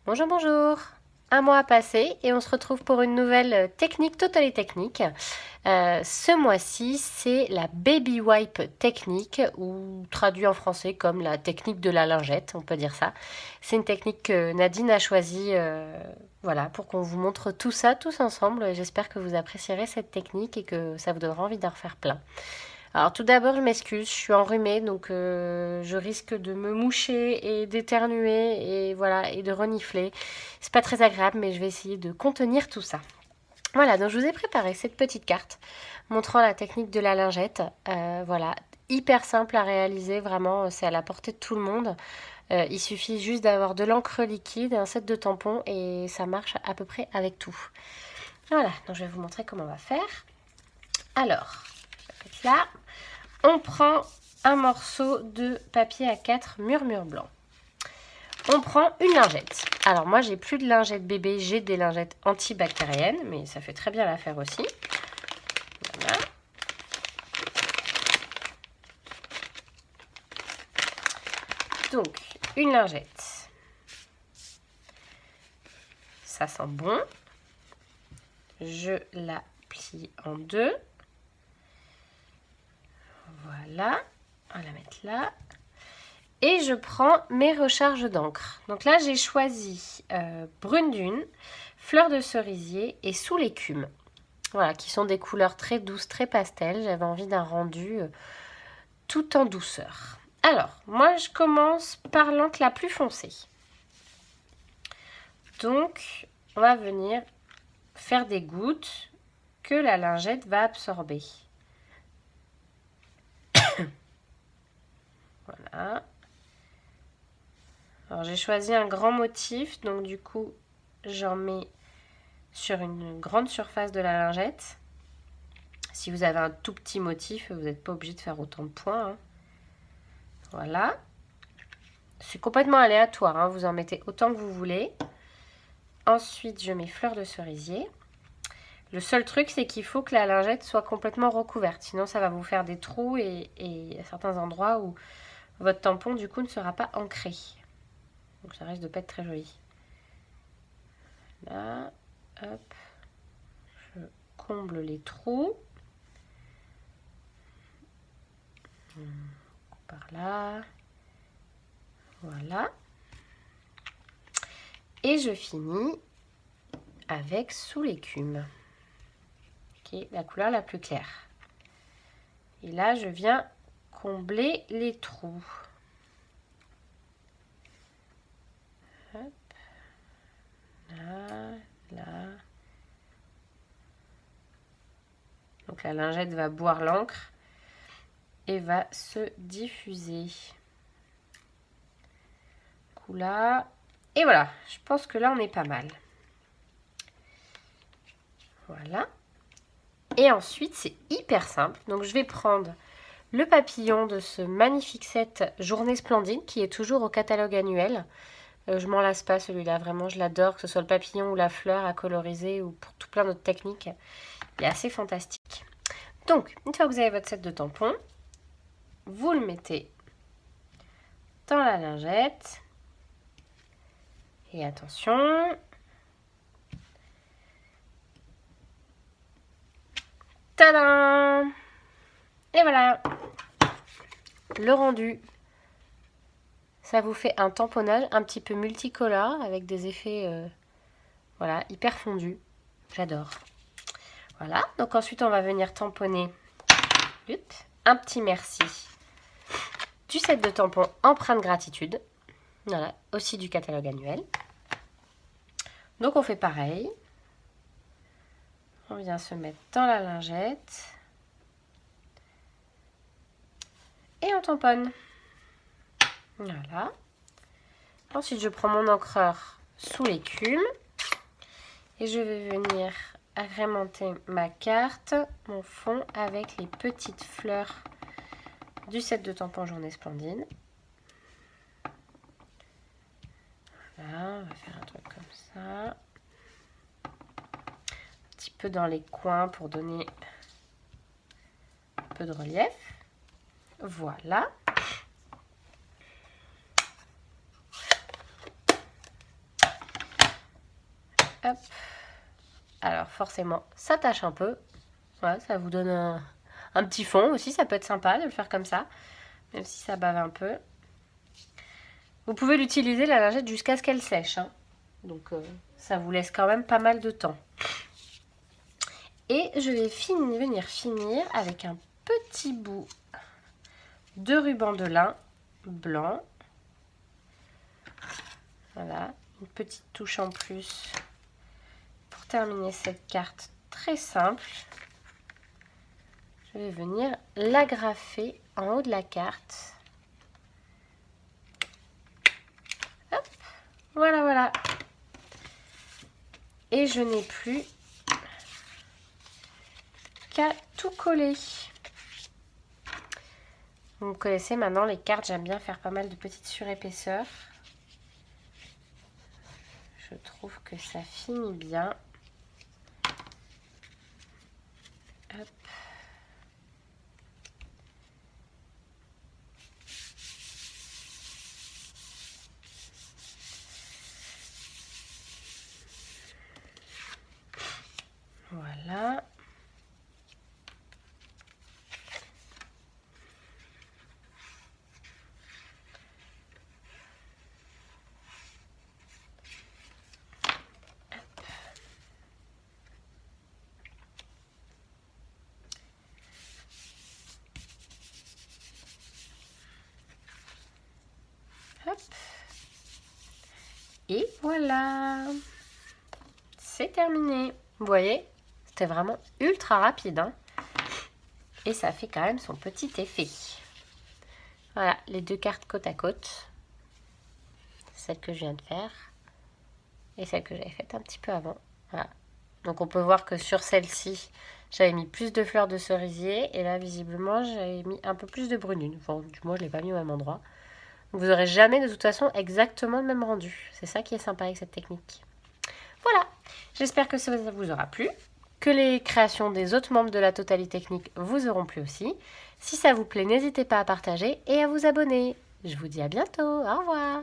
Bonjour, bonjour. Un mois a passé et on se retrouve pour une nouvelle technique, Totally Technique. Ce mois-ci, c'est la Baby Wipe technique, ou traduit en français comme la technique de la lingette, on peut dire ça. C'est une technique que Nadine a choisie voilà, pour qu'on vous montre tout ça tous ensemble. J'espère que vous apprécierez cette technique et que ça vous donnera envie d'en refaire plein. Alors tout d'abord, je m'excuse, je suis enrhumée, donc je risque de me moucher et d'éternuer et voilà et de renifler. C'est pas très agréable, mais je vais essayer de contenir tout ça. Voilà, donc je vous ai préparé cette petite carte montrant la technique de la lingette. Voilà, hyper simple à réaliser, vraiment, c'est à la portée de tout le monde. Il suffit juste d'avoir de l'encre liquide, un set de tampons et ça marche à peu près avec tout. Voilà, donc je vais vous montrer comment on va faire. Alors, là, on prend un morceau de papier A4 murmure blanc. On prend une lingette. Alors moi, j'ai plus de lingettes bébé, j'ai des lingettes antibactériennes, mais ça fait très bien l'affaire aussi. Voilà. Donc, une lingette. Ça sent bon. Je la plie en deux. Voilà. On va la mettre là. Et je prends mes recharges d'encre. Donc là, j'ai choisi brune dune, fleur de cerisier et sous l'écume. Voilà, qui sont des couleurs très douces, très pastel. J'avais envie d'un rendu tout en douceur. Alors, moi, je commence par l'encre la plus foncée. Donc, on va venir faire des gouttes que la lingette va absorber. Voilà. Alors, j'ai choisi un grand motif, donc du coup, j'en mets sur une grande surface de la lingette. Si vous avez un tout petit motif, vous n'êtes pas obligé de faire autant de points. Hein. Voilà. C'est complètement aléatoire, hein. Vous en mettez autant que vous voulez. Ensuite, je mets fleur de cerisier. Le seul truc, c'est qu'il faut que la lingette soit complètement recouverte. Sinon, ça va vous faire des trous et à certains endroits où votre tampon, du coup, ne sera pas ancré. Donc, ça risque de pas être très joli. Là, hop. Je comble les trous. Par là. Voilà. Et je finis avec sous l'écume. Qui est la couleur la plus claire. Et là, je viens combler les trous. Hop. Là, là. Donc la lingette va boire l'encre et va se diffuser. Coup là. Et voilà, je pense que là on est pas mal. Voilà. Et ensuite c'est hyper simple. Donc je vais prendre le papillon de ce magnifique set Journée Splendide qui est toujours au catalogue annuel. Je m'en lasse pas celui-là, vraiment je l'adore, que ce soit le papillon ou la fleur à coloriser ou pour tout plein d'autres techniques. Il est assez fantastique. Donc, une fois que vous avez votre set de tampons, vous le mettez dans la lingette. Et attention. Tadam! Et voilà. Le rendu. Ça vous fait un tamponnage un petit peu multicolore avec des effets voilà, hyper fondus. J'adore. Voilà. Donc ensuite, on va venir tamponner un petit merci du set de tampons Empreinte Gratitude. Voilà, aussi du catalogue annuel. Donc on fait pareil. On vient se mettre dans la lingette. Et on tamponne. Voilà. Ensuite, je prends mon encreur sous l'écume. Et je vais venir agrémenter ma carte, mon fond, avec les petites fleurs du set de tampons Journée Splendide. Voilà, on va faire un truc comme ça. Un petit peu dans les coins pour donner un peu de relief. Voilà. Hop. Alors forcément, ça tâche un peu. Voilà, ça vous donne un petit fond aussi, ça peut être sympa de le faire comme ça, même si ça bave un peu. Vous pouvez l'utiliser, la lingette, jusqu'à ce qu'elle sèche, hein. Donc ça vous laisse quand même pas mal de temps. Et je vais venir finir avec un petit bout de ruban de lin blanc. Voilà, une petite touche en plus pour terminer cette carte très simple. Je vais venir l'agrafer en haut de la carte. Hop, voilà, voilà. Et je n'ai plus qu'à tout coller. Vous connaissez maintenant les cartes, j'aime bien faire pas mal de petites surépaisseurs. Je trouve que ça finit bien. Hop. Voilà. Hop. Et voilà. C'est terminé. Vous voyez, c'était vraiment ultra rapide, hein. Et ça fait quand même son petit effet. Voilà, les deux cartes côte à côte. Celle que je viens de faire. Et celle que j'avais faite un petit peu avant. Voilà. Donc on peut voir que sur celle-ci, j'avais mis plus de fleurs de cerisier. Et là, visiblement, j'avais mis un peu plus de brunune. Enfin, du moins, je ne l'ai pas mis au même endroit. Donc, vous n'aurez jamais, de toute façon, exactement le même rendu. C'est ça qui est sympa avec cette technique. Voilà, j'espère que ça vous aura plu, que les créations des autres membres de la Totally Technique vous auront plu aussi. Si ça vous plaît, n'hésitez pas à partager et à vous abonner. Je vous dis à bientôt, au revoir.